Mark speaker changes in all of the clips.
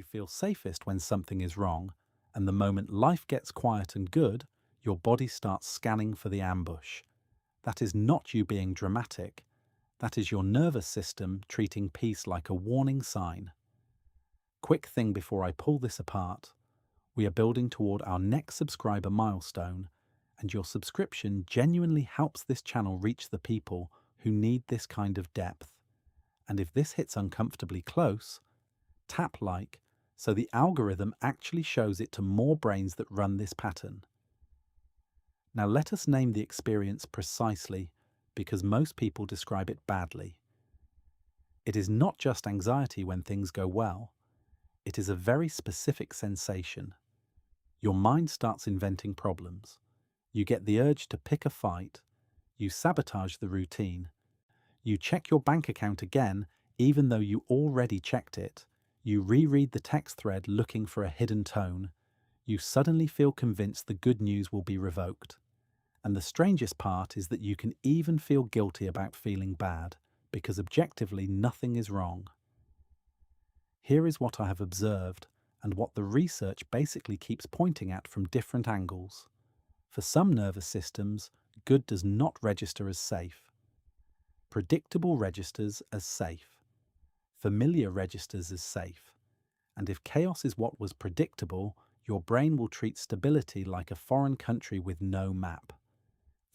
Speaker 1: feel safest when something is wrong, and the moment life gets quiet and good, your body starts scanning for the ambush. That is not you being dramatic. That is your nervous system treating peace like a warning sign. Quick thing before I pull this apart. We are building toward our next subscriber milestone, and your subscription genuinely helps this channel reach the people who need this kind of depth. And if this hits uncomfortably close, tap like so the algorithm actually shows it to more brains that run this pattern. Now let us name the experience precisely, because most people describe it badly. It is not just anxiety when things go well. It is a very specific sensation. Your mind starts inventing problems. You get the urge to pick a fight. You sabotage the routine. You check your bank account again, even though you already checked it. You reread the text thread looking for a hidden tone. You suddenly feel convinced the good news will be revoked. And the strangest part is that you can even feel guilty about feeling bad, because objectively nothing is wrong. Here is what I have observed, and what the research basically keeps pointing at from different angles. For some nervous systems, good does not register as safe. Predictable registers as safe. Familiar registers as safe. And if chaos is what was predictable, your brain will treat stability like a foreign country with no map.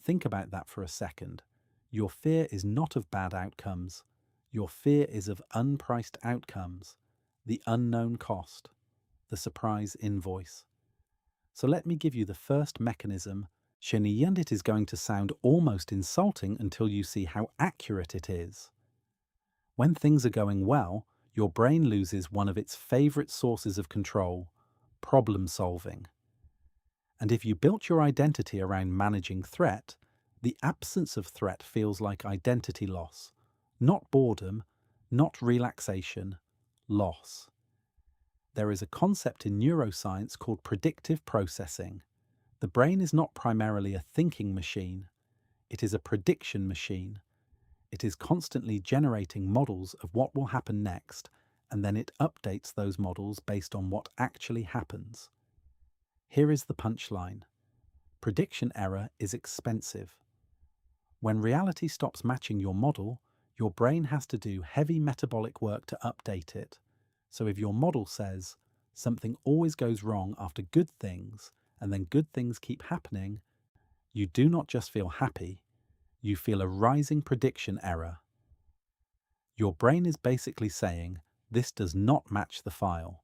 Speaker 1: Think about that for a second. Your fear is not of bad outcomes. Your fear is of unpriced outcomes, the unknown cost, the surprise invoice. So let me give you the first mechanism. And it is going to sound almost insulting until you see how accurate it is. When things are going well, your brain loses one of its favorite sources of control, problem solving. And if you built your identity around managing threat, the absence of threat feels like identity loss, not boredom, not relaxation, loss. There is a concept in neuroscience called predictive processing. The brain is not primarily a thinking machine. It is a prediction machine. It is constantly generating models of what will happen next, and then it updates those models based on what actually happens. Here is the punchline. Prediction error is expensive. When reality stops matching your model, your brain has to do heavy metabolic work to update it. So if your model says, something always goes wrong after good things, and then good things keep happening, you do not just feel happy, you feel a rising prediction error. Your brain is basically saying, this does not match the file.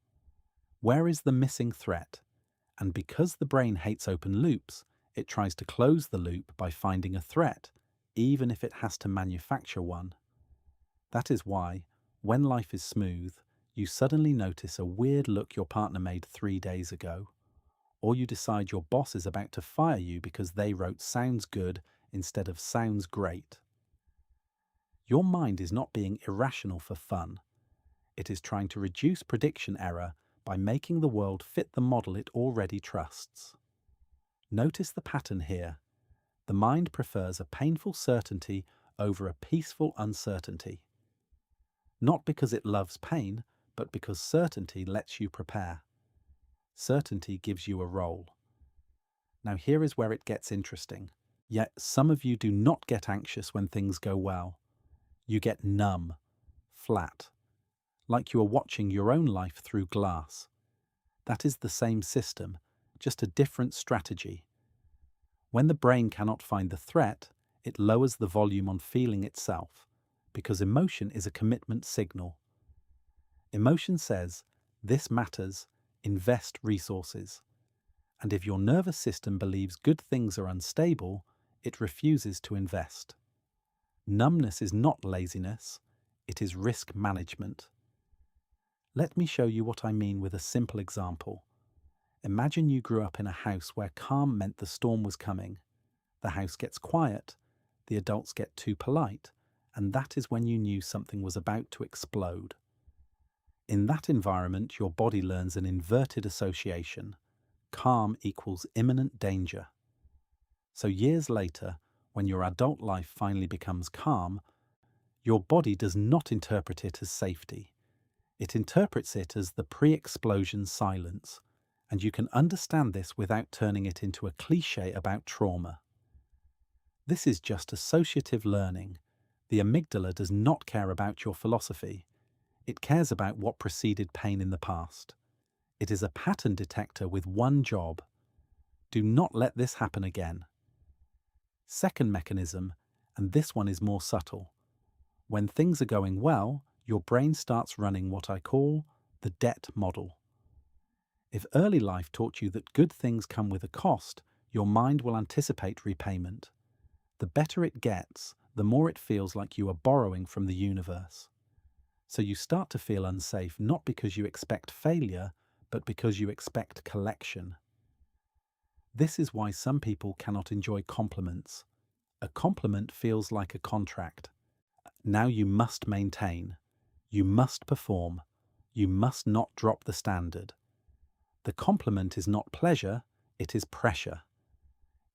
Speaker 1: Where is the missing threat? And because the brain hates open loops, it tries to close the loop by finding a threat, even if it has to manufacture one. That is why, when life is smooth, you suddenly notice a weird look your partner made 3 days ago. Or you decide your boss is about to fire you because they wrote sounds good instead of sounds great. Your mind is not being irrational for fun. It is trying to reduce prediction error by making the world fit the model it already trusts. Notice the pattern here. The mind prefers a painful certainty over a peaceful uncertainty. Not because it loves pain, but because certainty lets you prepare. Certainty gives you a role. Now here is where it gets interesting. Yet some of you do not get anxious when things go well. You get numb, flat, like you are watching your own life through glass. That is the same system, just a different strategy. When the brain cannot find the threat, it lowers the volume on feeling itself, because emotion is a commitment signal. Emotion says, this matters, invest resources. And if your nervous system believes good things are unstable, it refuses to invest. Numbness is not laziness, it is risk management. Let me show you what I mean with a simple example. Imagine you grew up in a house where calm meant the storm was coming. The house gets quiet, the adults get too polite, and that is when you knew something was about to explode. In that environment, your body learns an inverted association. Calm equals imminent danger. So years later, when your adult life finally becomes calm, your body does not interpret it as safety. It interprets it as the pre-explosion silence, and you can understand this without turning it into a cliché about trauma. This is just associative learning. The amygdala does not care about your philosophy. It cares about what preceded pain in the past. It is a pattern detector with one job. Do not let this happen again. Second mechanism, and this one is more subtle. When things are going well, your brain starts running what I call the debt model. If early life taught you that good things come with a cost, your mind will anticipate repayment. The better it gets, the more it feels like you are borrowing from the universe. So you start to feel unsafe not because you expect failure, but because you expect collection. This is why some people cannot enjoy compliments. A compliment feels like a contract. Now you must maintain. You must perform. You must not drop the standard. The compliment is not pleasure, it is pressure.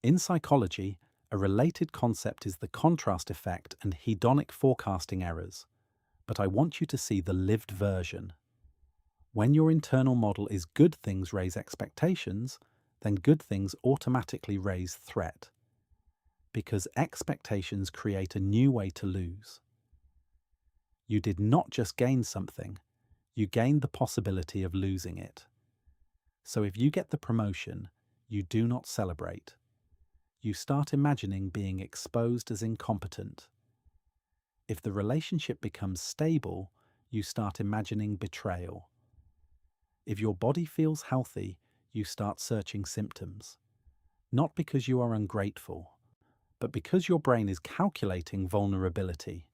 Speaker 1: In psychology, a related concept is the contrast effect and hedonic forecasting errors. But I want you to see the lived version. When your internal model is good things raise expectations, then good things automatically raise threat. Because expectations create a new way to lose. You did not just gain something, you gained the possibility of losing it. So if you get the promotion, you do not celebrate. You start imagining being exposed as incompetent. If the relationship becomes stable, you start imagining betrayal. If your body feels healthy, you start searching symptoms. Not because you are ungrateful, but because your brain is calculating vulnerability.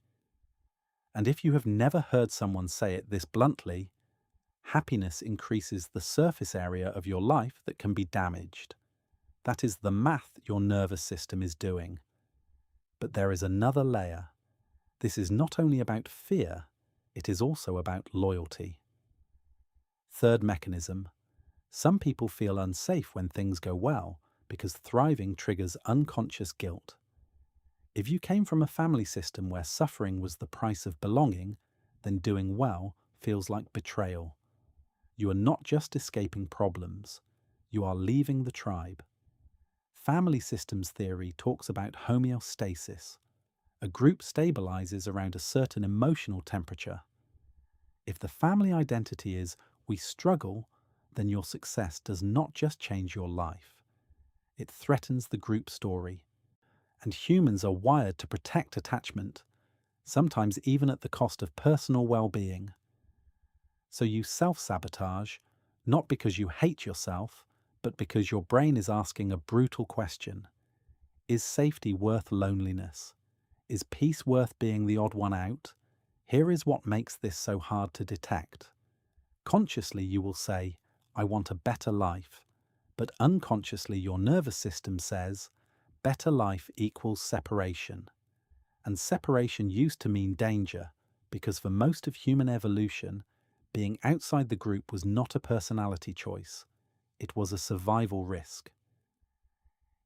Speaker 1: And if you have never heard someone say it this bluntly, happiness increases the surface area of your life that can be damaged. That is the math your nervous system is doing. But there is another layer. This is not only about fear, it is also about loyalty. Third mechanism. Some people feel unsafe when things go well because thriving triggers unconscious guilt. If you came from a family system where suffering was the price of belonging, then doing well feels like betrayal. You are not just escaping problems, you are leaving the tribe. Family systems theory talks about homeostasis. A group stabilizes around a certain emotional temperature. If the family identity is we struggle, then your success does not just change your life. It threatens the group story. And humans are wired to protect attachment, sometimes even at the cost of personal well-being. So you self-sabotage, not because you hate yourself, but because your brain is asking a brutal question. Is safety worth loneliness? Is peace worth being the odd one out? Here is what makes this so hard to detect. Consciously you will say, I want a better life. But unconsciously your nervous system says, better life equals separation. And separation used to mean danger, because for most of human evolution, being outside the group was not a personality choice. It was a survival risk.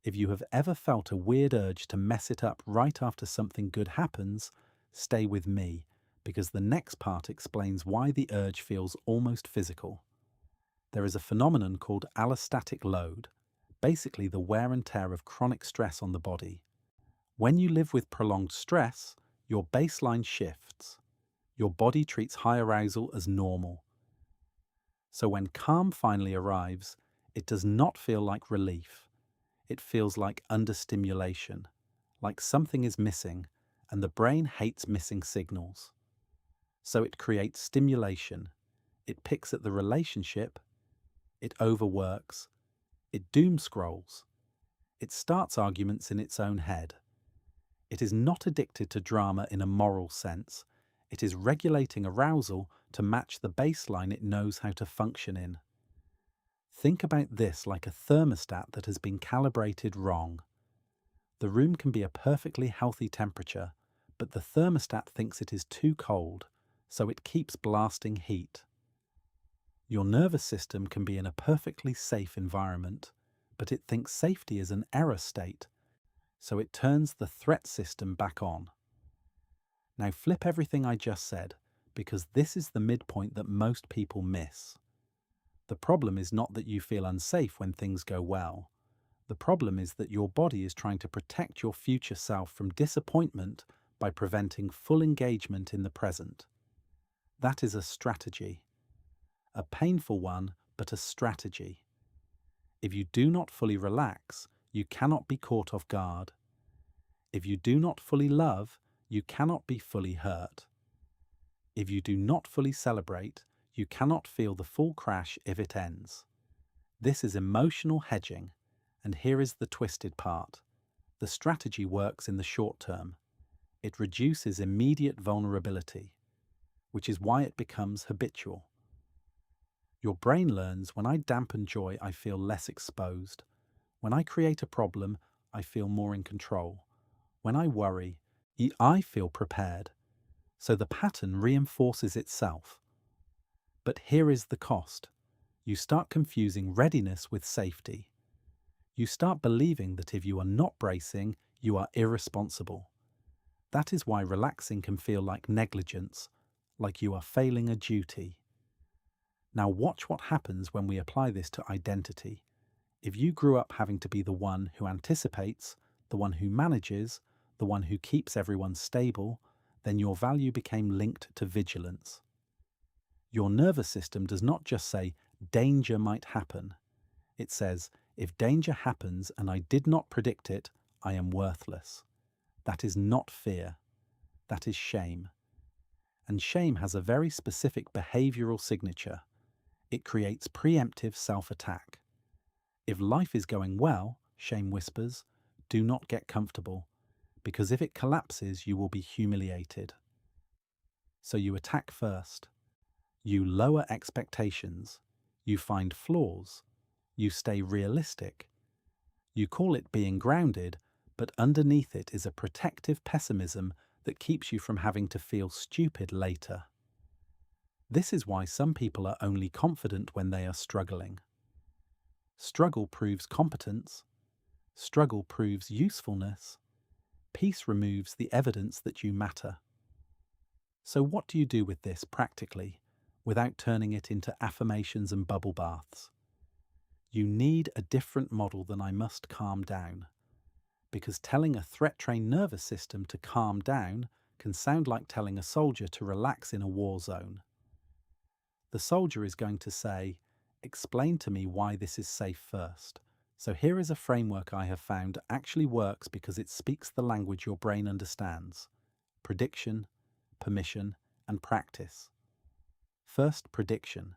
Speaker 1: If you have ever felt a weird urge to mess it up right after something good happens, stay with me, because the next part explains why the urge feels almost physical. There is a phenomenon called allostatic load, basically the wear and tear of chronic stress on the body. When you live with prolonged stress, your baseline shifts. Your body treats high arousal as normal. So when calm finally arrives, it does not feel like relief. It feels like understimulation, like something is missing, and the brain hates missing signals. So it creates stimulation. It picks at the relationship. It overworks. It doom scrolls. It starts arguments in its own head. It is not addicted to drama in a moral sense. It is regulating arousal to match the baseline it knows how to function in. Think about this like a thermostat that has been calibrated wrong. The room can be a perfectly healthy temperature, but the thermostat thinks it is too cold, so it keeps blasting heat. Your nervous system can be in a perfectly safe environment, but it thinks safety is an error state, so it turns the threat system back on. Now flip everything I just said. because this is the midpoint that most people miss. The problem is not that you feel unsafe when things go well. The problem is that your body is trying to protect your future self from disappointment by preventing full engagement in the present. That is a strategy. A painful one, but a strategy. If you do not fully relax, you cannot be caught off guard. If you do not fully love, you cannot be fully hurt. If you do not fully celebrate, you cannot feel the full crash if it ends. This is emotional hedging, and here is the twisted part. The strategy works in the short term. It reduces immediate vulnerability, which is why it becomes habitual. Your brain learns, when I dampen joy, I feel less exposed. When I create a problem, I feel more in control. When I worry, I feel prepared. So the pattern reinforces itself. But here is the cost. You start confusing readiness with safety. You start believing that if you are not bracing, you are irresponsible. That is why relaxing can feel like negligence, like you are failing a duty. Now watch what happens when we apply this to identity. If you grew up having to be the one who anticipates, the one who manages, the one who keeps everyone stable, then your value became linked to vigilance. Your nervous system does not just say, danger might happen. It says, if danger happens and I did not predict it, I am worthless. That is not fear. That is shame. And shame has a very specific behavioral signature. It creates preemptive self-attack. If life is going well, shame whispers, do not get comfortable, because if it collapses, you will be humiliated. So you attack first. You lower expectations. You find flaws. You stay realistic. You call it being grounded, but underneath it is a protective pessimism that keeps you from having to feel stupid later. This is why some people are only confident when they are struggling. Struggle proves competence. Struggle proves usefulness. Peace removes the evidence that you matter. So what do you do with this practically, without turning it into affirmations and bubble baths? You need a different model than I must calm down. Because telling a threat-trained nervous system to calm down can sound like telling a soldier to relax in a war zone. The soldier is going to say, explain to me why this is safe first. So here is a framework I have found actually works because it speaks the language your brain understands. Prediction, permission, and practice. First, prediction.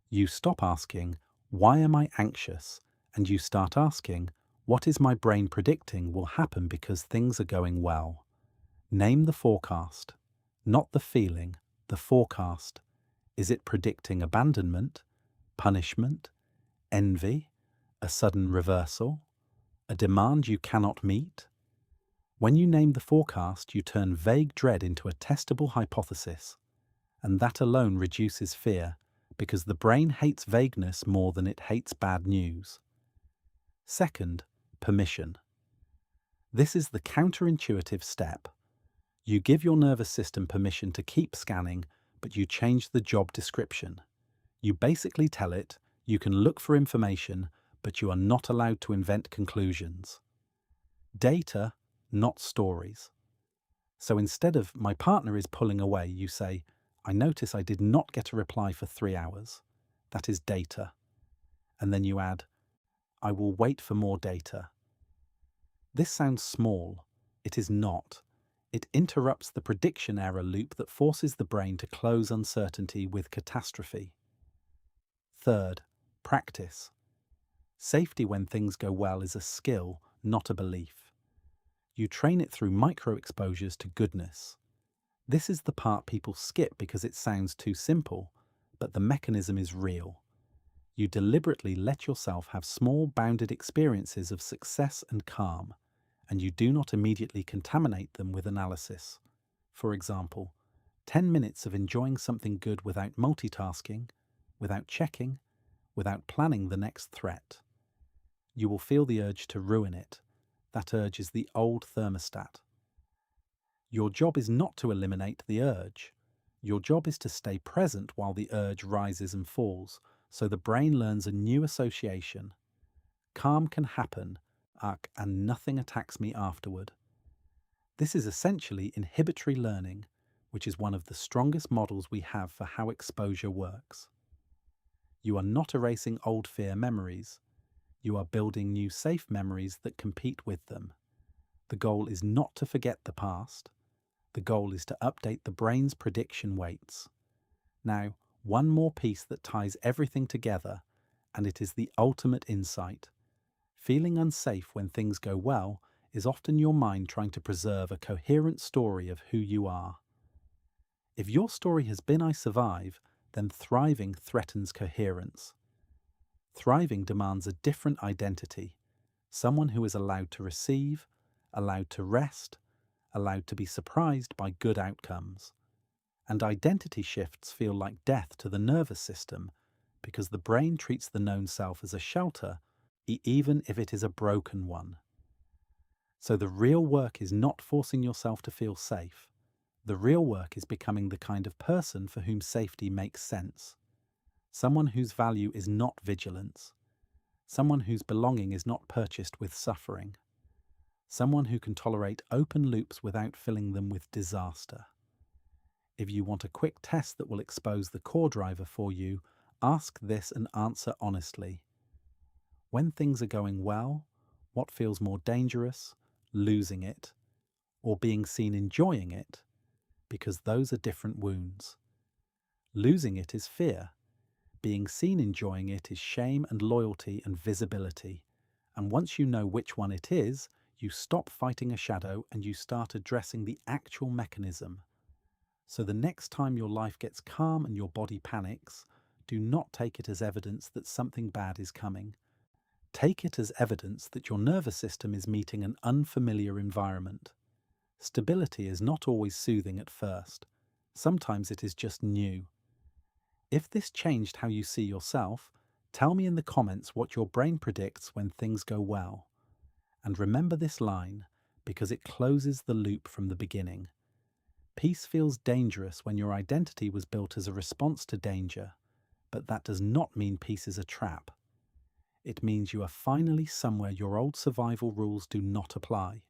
Speaker 1: You stop asking, why am I anxious? And you start asking, what is my brain predicting will happen because things are going well? Name the forecast. Not the feeling, the forecast. Is it predicting abandonment, punishment, envy, a sudden reversal, a demand you cannot meet? When you name the forecast, you turn vague dread into a testable hypothesis, and that alone reduces fear, because the brain hates vagueness more than it hates bad news. Second, permission. This is the counterintuitive step. You give your nervous system permission to keep scanning, but you change the job description. You basically tell it, you can look for information, but you are not allowed to invent conclusions. Data, not stories. So instead of, my partner is pulling away, you say, I notice I did not get a reply for 3 hours. That is data. And then you add, I will wait for more data. This sounds small. It is not. It interrupts the prediction error loop that forces the brain to close uncertainty with catastrophe. Third, practice. Safety when things go well is a skill, not a belief. You train it through micro-exposures to goodness. This is the part people skip because it sounds too simple, but the mechanism is real. You deliberately let yourself have small, bounded experiences of success and calm, and you do not immediately contaminate them with analysis. For example, 10 minutes of enjoying something good without multitasking, without checking, without planning the next threat. You will feel the urge to ruin it. That urge is the old thermostat. Your job is not to eliminate the urge. Your job is to stay present while the urge rises and falls, so the brain learns a new association. Calm can happen, and nothing attacks me afterward. This is essentially inhibitory learning, which is one of the strongest models we have for how exposure works. You are not erasing old fear memories. You are building new safe memories that compete with them. The goal is not to forget the past. The goal is to update the brain's prediction weights. Now, one more piece that ties everything together, and it is the ultimate insight. Feeling unsafe when things go well is often your mind trying to preserve a coherent story of who you are. If your story has been "I survive," then thriving threatens coherence. Thriving demands a different identity, someone who is allowed to receive, allowed to rest, allowed to be surprised by good outcomes. And identity shifts feel like death to the nervous system because the brain treats the known self as a shelter, even if it is a broken one. So the real work is not forcing yourself to feel safe. The real work is becoming the kind of person for whom safety makes sense. Someone whose value is not vigilance. Someone whose belonging is not purchased with suffering. Someone who can tolerate open loops without filling them with disaster. If you want a quick test that will expose the core driver for you, ask this and answer honestly. When things are going well, what feels more dangerous, losing it, or being seen enjoying it? Because those are different wounds. Losing it is fear. Being seen enjoying it is shame and loyalty and visibility. And once you know which one it is, you stop fighting a shadow and you start addressing the actual mechanism. So the next time your life gets calm and your body panics, do not take it as evidence that something bad is coming. Take it as evidence that your nervous system is meeting an unfamiliar environment. Stability is not always soothing at first. Sometimes it is just new. If this changed how you see yourself, tell me in the comments what your brain predicts when things go well. And remember this line, because it closes the loop from the beginning. Peace feels dangerous when your identity was built as a response to danger, but that does not mean peace is a trap. It means you are finally somewhere your old survival rules do not apply.